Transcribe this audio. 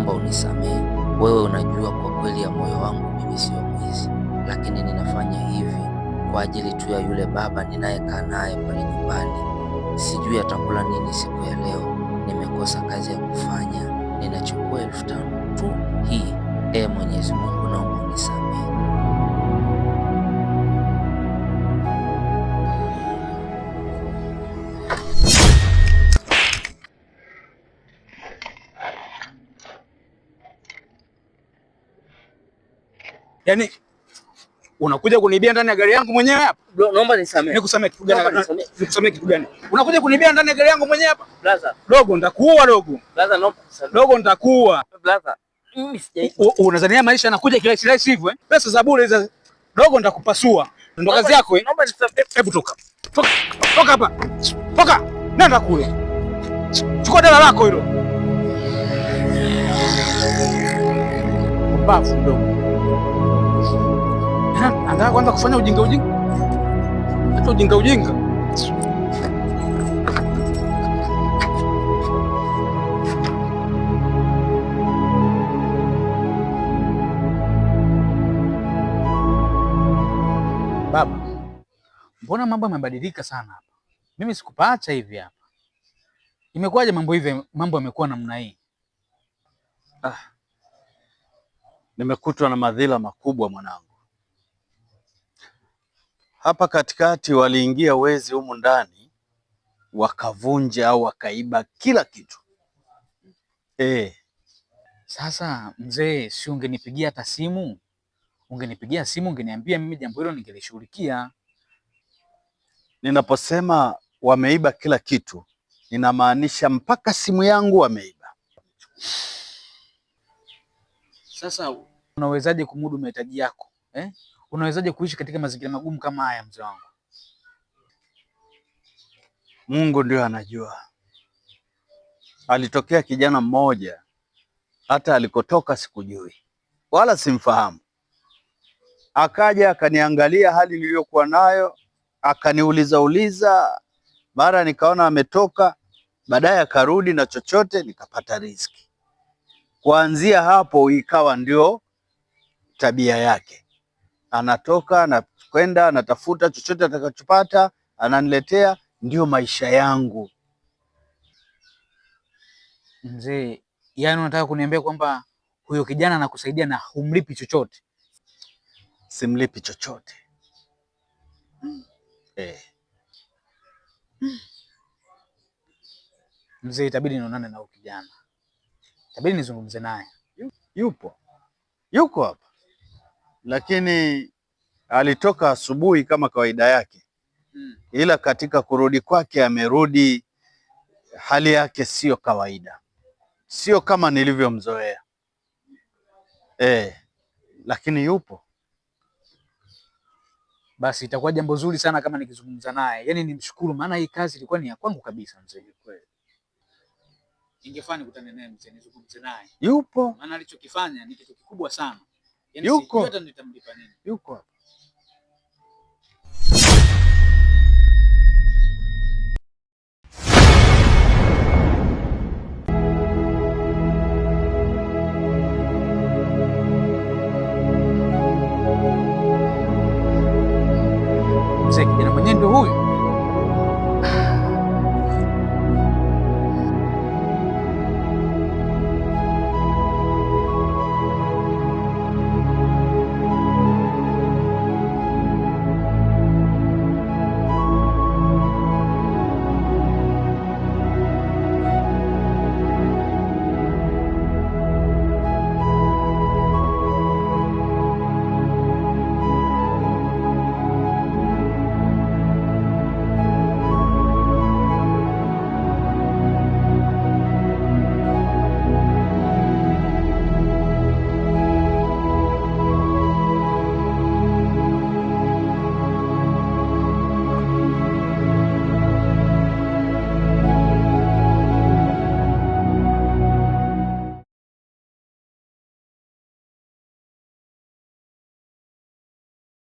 naomba unisamehe. Wewe unajua kwa kweli ya moyo wangu mimi sio mwizi, lakini ninafanya hivi kwa ajili tu ya yule baba ninayekaa naye pale nyumbani. Sijui atakula nini siku ya leo. Nimekosa kazi ya kufanya, ninachukua 5,000 tu hii. Mwenyezi Mungu, naomba unisamehe. Yaani unakuja kunibia ndani ya gari yangu mwenyewe hapa? Bro, naomba nisamehe. Nikusamehe kitu gani? Nikusamehe kitu gani? Unakuja kunibia ndani ya gari yangu mwenyewe hapa? Brother. Dogo, nitakuua dogo. Brother, naomba nisamehe. Dogo, nitakuua. Brother, mimi sijai. Unadhania maisha yanakuja kirahisi rahisi hivyo eh? Pesa za bure hizo. Dogo, nitakupasua. Ndio kazi yako eh? Naomba nisamehe. Hebu toka. Toka hapa. Toka. Nenda kule. Chukua dala lako hilo. Mbavu dogo. Anataka kwanza kufanya ujinga. Hata ujinga. Baba, mbona mambo yamebadilika sana hapa? Mimi sikupaacha hivi hapa. Imekuwaje mambo yamekuwa namna hii? Nimekutwa na madhila makubwa mwanangu. Hapa katikati waliingia wezi humu ndani, wakavunja au wakaiba kila kitu. Sasa mzee, si ungenipigia hata simu? Ungenipigia simu ungeniambia, mimi jambo hilo ningelishughulikia. Ninaposema wameiba kila kitu, ninamaanisha mpaka simu yangu wameiba. Sasa unawezaje kumudu mahitaji yako eh? Unawezaje kuishi katika mazingira magumu kama haya mzee wangu? Mungu ndio anajua. Alitokea kijana mmoja, hata alikotoka sikujui wala simfahamu. Akaja akaniangalia hali niliyokuwa nayo, akaniuliza, mara nikaona ametoka, baadaye akarudi na chochote, nikapata riziki. Kuanzia hapo ikawa ndio tabia yake. Anatoka na kwenda anatafuta chochote atakachopata ananiletea, ndio maisha yangu. Mzee, yani unataka kuniambia kwamba huyo kijana anakusaidia na humlipi chochote? Simlipi chochote. Mzee, itabidi nionane na huyo kijana. Itabidi nizungumze naye. Yuko hapa. Lakini alitoka asubuhi kama kawaida yake. Ila katika kurudi kwake amerudi hali yake sio kawaida. Sio kama nilivyomzoea. Lakini yupo. Basi itakuwa jambo zuri sana kama nikizungumza naye. Yaani nimshukuru, maana hii kazi ilikuwa ni ya kwangu kabisa mzee. Kweli. Ingefaa nikutane naye mzee, nizungumze naye. Yupo. Maana alichokifanya ni kitu kikubwa sana. Yaani yuko. Sijui hata nitamlipa nini. Yuko hapa. Mzee, kijana mwenyewe ndio huyu.